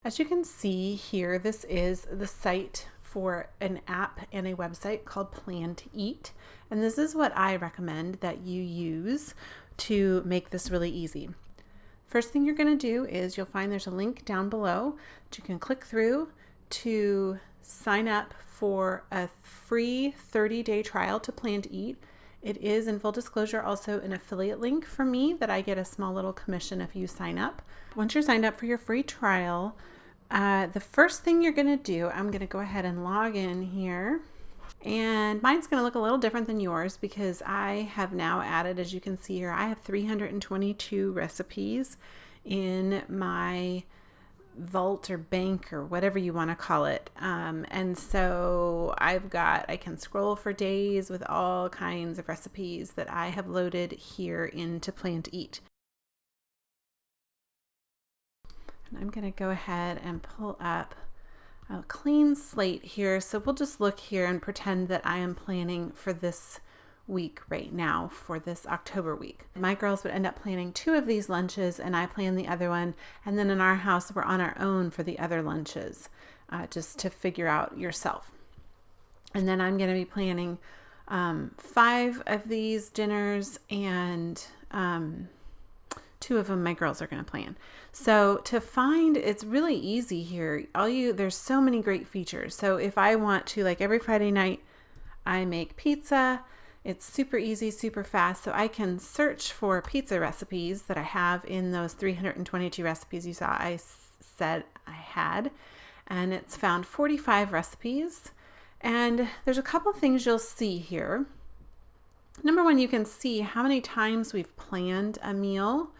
As you can see here, this is the site for an app and a website called Plan to Eat. And this is what I recommend that you use to make this really easy. First thing you're going to do is you'll find there's a link down below that you can click through to sign up for a free 30-day trial to Plan to Eat. It is, in full disclosure, also an affiliate link for me that I get a small little commission if you sign up. Once you're signed up for your free trial, the first thing you're going to do, I'm going to go ahead and log in here. And mine's going to look a little different than yours because I have now added, as you can see here, I have 322 recipes in my vault or bank or whatever you want to call it. And so I can scroll for days with all kinds of recipes that I have loaded here into Plan to Eat. And I'm going to go ahead and pull up a clean slate here. So we'll just look here and pretend that I am planning for this week right now, for this October week. My girls would end up planning 2 of these lunches and I plan the other one. And then in our house, we're on our own for the other lunches, just to figure out yourself. And then I'm going to be planning 5 of these dinners, and 2 of them my girls are going to plan. So to find, it's really easy here. There's so many great features. So if I want to, like every Friday night, I make pizza. It's super easy, super fast. So I can search for pizza recipes that I have in those 322 recipes you saw I said I had. And it's found 45 recipes. And there's a couple things you'll see here. Number one, you can see how many times we've planned a meal.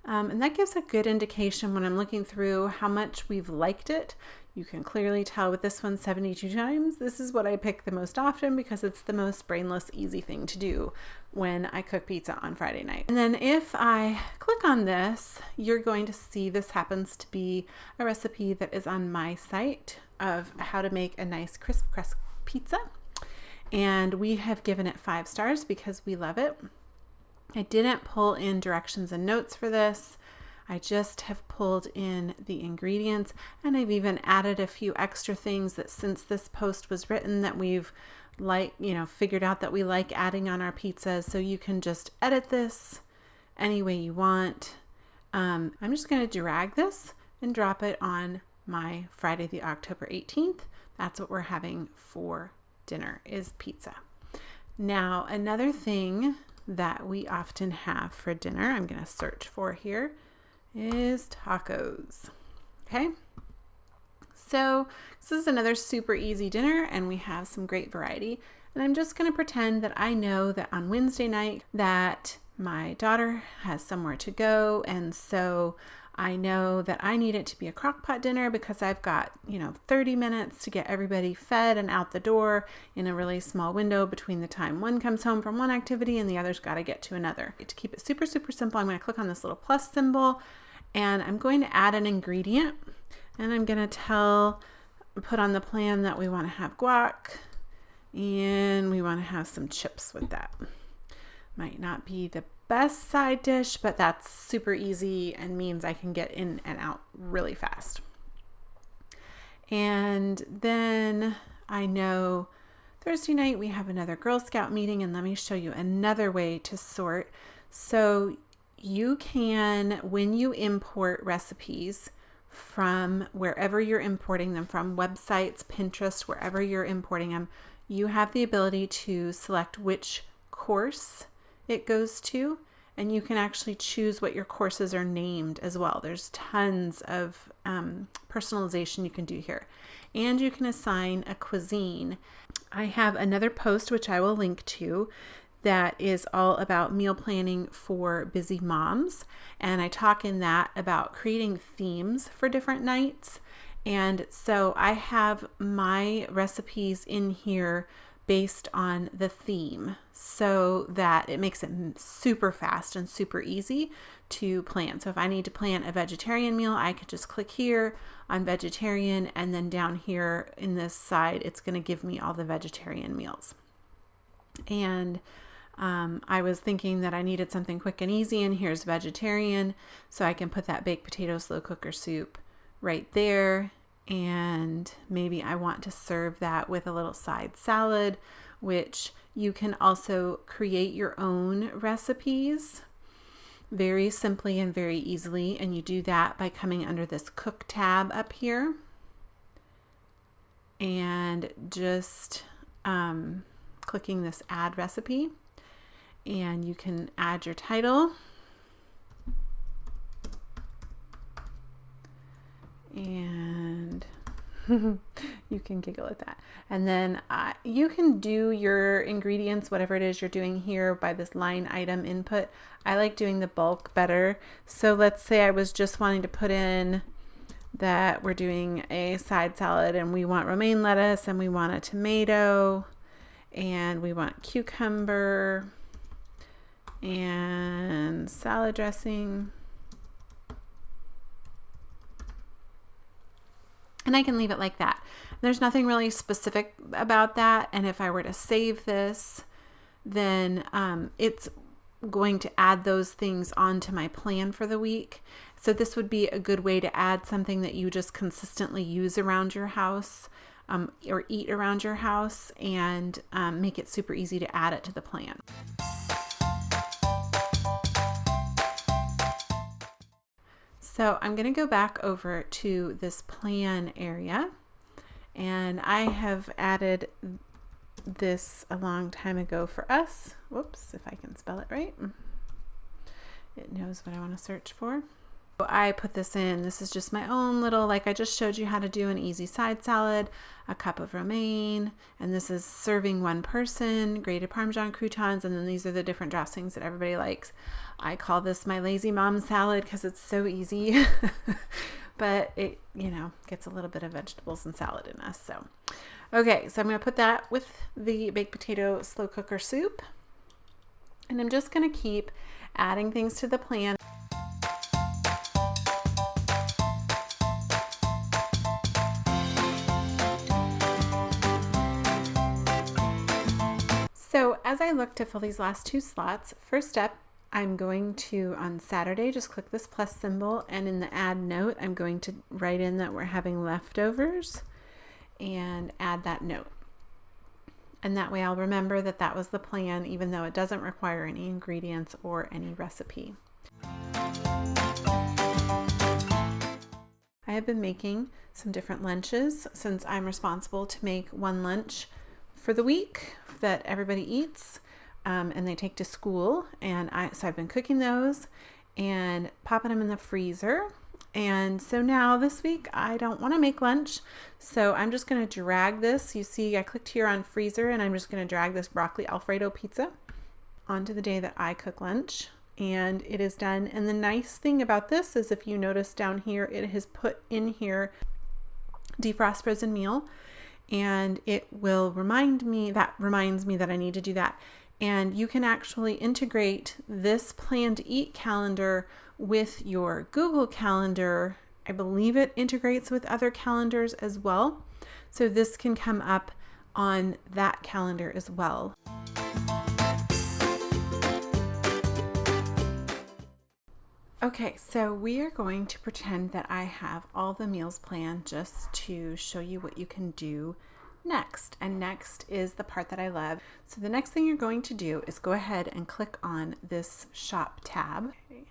And that gives a good indication when I'm looking through how much we've liked it. You can clearly tell with this one 72 times. This is what I pick the most often because it's the most brainless, easy thing to do when I cook pizza on Friday night. And then if I click on this, you're going to see this happens to be a recipe that is on my site of how to make a nice crisp crust pizza. And we have given it 5 stars because we love it. I didn't pull in directions and notes for this. I just have pulled in the ingredients, and I've even added a few extra things that since this post was written that we've figured out that we like adding on our pizzas. So you can just edit this any way you want. I'm just going to drag this and drop it on my Friday, the October 18th. That's what we're having for dinner is pizza. Now, another thing that we often have for dinner, I'm going to search for here, is tacos. Okay, so this is another super easy dinner and we have some great variety. And I'm just going to pretend that I know that on Wednesday night that my daughter has somewhere to go, and so I know that I need it to be a crock pot dinner because I've got 30 minutes to get everybody fed and out the door in a really small window between the time one comes home from one activity and the other's got to get to another. To keep it super, super simple, I'm going to click on this little plus symbol and I'm going to add an ingredient, and I'm going to put on the plan that we want to have guac and we want to have some chips with that. Might not be the best side dish, but that's super easy and means I can get in and out really fast. And then I know Thursday night we have another Girl Scout meeting, and let me show you another way to sort. So you can, when you import recipes from wherever you're importing them from, websites, Pinterest, wherever you're importing them, you have the ability to select which course it goes to, and you can actually choose what your courses are named as well. There's tons of personalization you can do here, and you can assign a cuisine. I have another post which I will link to that is all about meal planning for busy moms, and I talk in that about creating themes for different nights. And so I have my recipes in here based on the theme so that it makes it super fast and super easy to plan. So if I need to plan a vegetarian meal, I could just click here on vegetarian, and then down here in this side, it's going to give me all the vegetarian meals. And I was thinking that I needed something quick and easy, and here's vegetarian, so I can put that baked potato slow cooker soup right there. And maybe I want to serve that with a little side salad, which you can also create your own recipes very simply and very easily. And you do that by coming under this cook tab up here and just clicking this add recipe, and you can add your title. And you can giggle at that. And then you can do your ingredients, whatever it is you're doing here, by this line item input. I like doing the bulk better. So let's say I was just wanting to put in that we're doing a side salad and we want romaine lettuce and we want a tomato and we want cucumber and salad dressing. And I can leave it like that. There's nothing really specific about that. And if I were to save this, then it's going to add those things onto my plan for the week. So this would be a good way to add something that you just consistently use around your house or eat around your house, and make it super easy to add it to the plan. So I'm going to go back over to this plan area, and I have added this a long time ago for us. Whoops, if I can spell it right. It knows what I want to search for. So I put this in. This is just my own little, like I just showed you how to do an easy side salad, a cup of romaine, and this is serving one person, grated Parmesan croutons, and then these are the different dressings that everybody likes. I call this my lazy mom salad because it's so easy, but it, gets a little bit of vegetables and salad in us. So, okay, so I'm going to put that with the baked potato slow cooker soup, and I'm just going to keep adding things to the plan. So as I look to fill these last two slots, first up, I'm going to, on Saturday, just click this plus symbol, and in the add note, I'm going to write in that we're having leftovers and add that note. And that way I'll remember that that was the plan, even though it doesn't require any ingredients or any recipe. I have been making some different lunches since I'm responsible to make one lunch for the week that everybody eats. And they take to school, and so I've been cooking those and popping them in the freezer. And so now this week I don't want to make lunch, so I'm just going to drag this. You see I clicked here on freezer, and I'm just going to drag this broccoli Alfredo pizza onto the day that I cook lunch, and it is done. And the nice thing about this is, if you notice down here, it has put in here defrost frozen meal, and it will reminds me that I need to do that. And you can actually integrate this Plan to Eat calendar with your Google Calendar. I believe it integrates with other calendars as well. So this can come up on that calendar as well. Okay, so we are going to pretend that I have all the meals planned just to show you what you can do next. And next is the part that I love. So the next thing you're going to do is go ahead and click on this shop tab. Okay.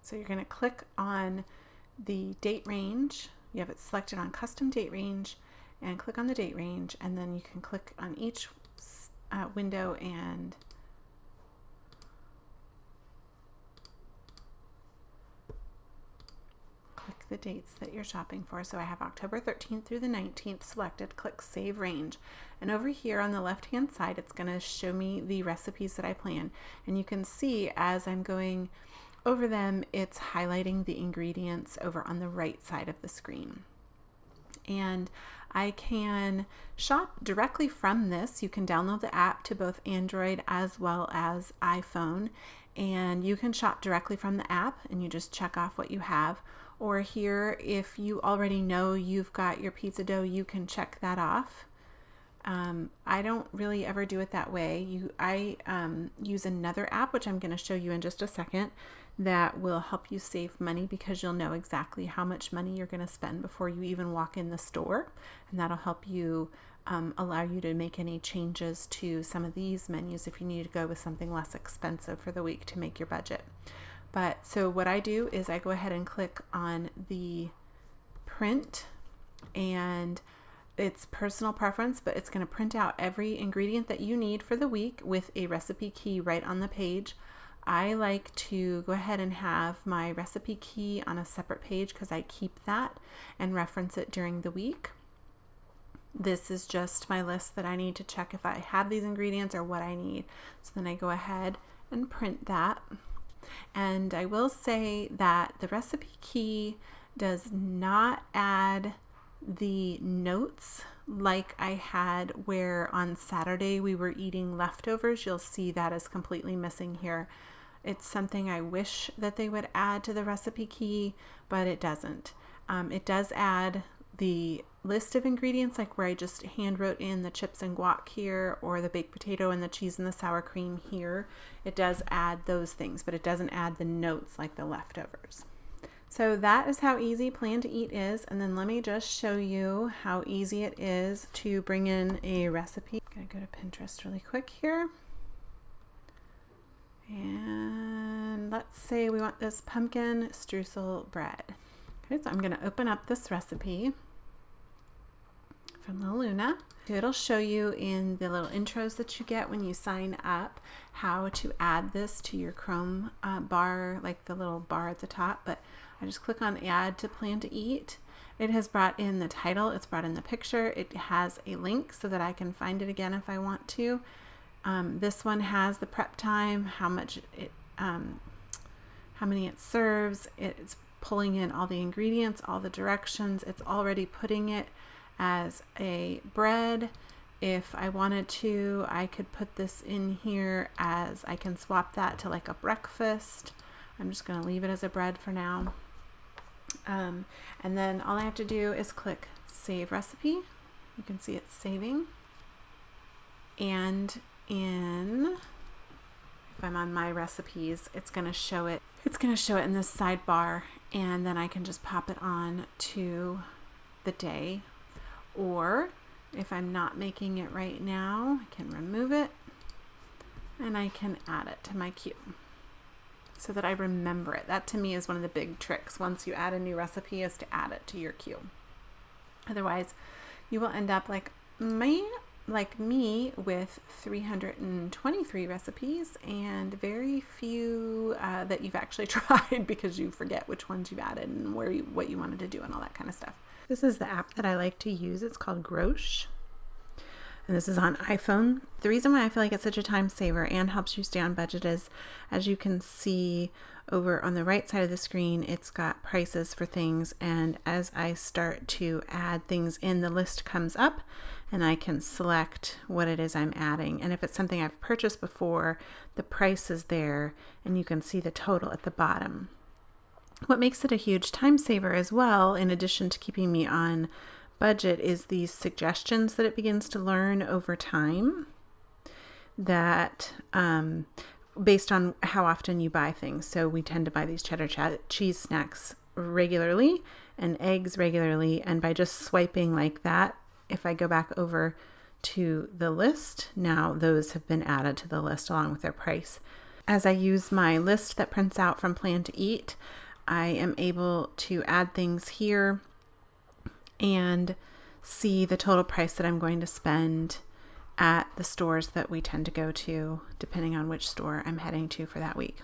So you're going to click on the date range. You have it selected on custom date range, and click on the date range, and then you can click on each window and the dates that you're shopping for. So I have October 13th through the 19th selected. Click Save Range. And over here on the left hand side, it's going to show me the recipes that I plan. And you can see as I'm going over them, it's highlighting the ingredients over on the right side of the screen. And I can shop directly from this. You can download the app to both Android as well as iPhone. And you can shop directly from the app, and you just check off what you have. Or here, if you already know you've got your pizza dough, you can check that off. I don't really ever do it that way. I use another app, which I'm going to show you in just a second. that will help you save money because you'll know exactly how much money you're going to spend before you even walk in the store. And that'll help you allow you to make any changes to some of these menus if you need to go with something less expensive for the week to make your budget. But so what I do is I go ahead and click on the print, and it's personal preference, but it's going to print out every ingredient that you need for the week with a recipe key right on the page. I like to go ahead and have my recipe key on a separate page because I keep that and reference it during the week. This is just my list that I need to check if I have these ingredients or what I need. So then I go ahead and print that. And I will say that the recipe key does not add the notes like I had where on Saturday we were eating leftovers. You'll see that is completely missing here. It's something I wish that they would add to the recipe key, but it doesn't. It does add the list of ingredients, like where I just hand wrote in the chips and guac here, or the baked potato and the cheese and the sour cream here. It does add those things, but it doesn't add the notes like the leftovers. So that is how easy Plan to Eat is. And then let me just show you how easy it is to bring in a recipe. I'm gonna go to Pinterest really quick here. And let's say we want this pumpkin streusel bread. Okay, so I'm gonna open up this recipe from the Luna. It'll show you in the little intros that you get when you sign up how to add this to your Chrome bar, like the little bar at the top. But I just click on Add to Plan to Eat. It has brought in the title, it's brought in the picture, it has a link so that I can find it again if I want to. This one has the prep time, how many it serves. It's pulling in all the ingredients, all the directions. It's already putting it as a bread. If I wanted to, I could put this in here as I can swap that to like a breakfast. I'm just going to leave it as a bread for now. And then all I have to do is click Save Recipe. You can see it's saving. And if I'm on My Recipes, it's going to show it. It's going to show it in this sidebar, and then I can just pop it on to the day. Or if I'm not making it right now, I can remove it and I can add it to my queue so that I remember it. That to me is one of the big tricks once you add a new recipe, is to add it to your queue. Otherwise, you will end up like me with 323 recipes and very few that you've actually tried because you forget which ones you've added and what you wanted to do and all that kind of stuff. This is the app that I like to use. It's called Grosh. And this is on iPhone. The reason why I feel like it's such a time saver and helps you stay on budget is, as you can see over on the right side of the screen, it's got prices for things. And as I start to add things in, the list comes up and I can select what it is I'm adding. And if it's something I've purchased before, the price is there and you can see the total at the bottom. What makes it a huge time saver as well, in addition to keeping me on budget, is these suggestions that it begins to learn over time that based on how often you buy things. So we tend to buy these cheddar cheese snacks regularly and eggs regularly. And by just swiping like that, if I go back over to the list, now those have been added to the list along with their price. As I use my list that prints out from Plan to Eat, I am able to add things here and see the total price that I'm going to spend at the stores that we tend to go to, depending on which store I'm heading to for that week.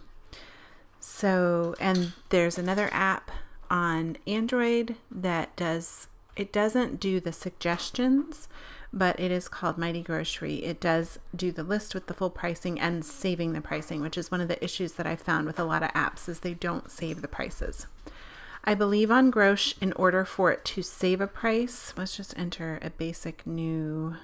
So, and there's another app on Android that doesn't do the suggestions, but it is called Mighty Grocery. It does do the list with the full pricing and saving the pricing, which is one of the issues that I've found with a lot of apps, is they don't save the prices. I believe on Grosh, in order for it to save a price, let's just enter a basic new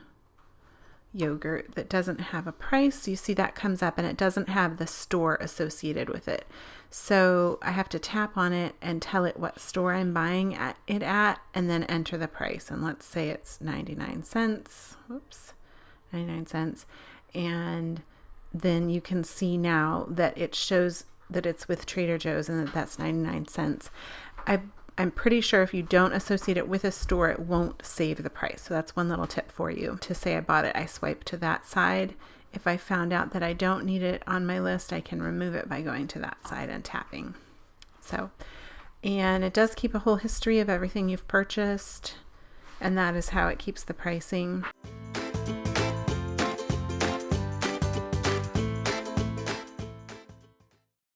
yogurt that doesn't have a price. You see that comes up and it doesn't have the store associated with it. So I have to tap on it and tell it what store I'm buying it at and then enter the price. And let's say it's 99 cents. Whoops, 99 cents. And then you can see now that it shows that it's with Trader Joe's and that that's 99 cents. I'm pretty sure if you don't associate it with a store, it won't save the price. So that's one little tip for you. To say I bought it, I swipe to that side. If I found out that I don't need it on my list, I can remove it by going to that side and tapping. And it does keep a whole history of everything you've purchased, and that is how it keeps the pricing.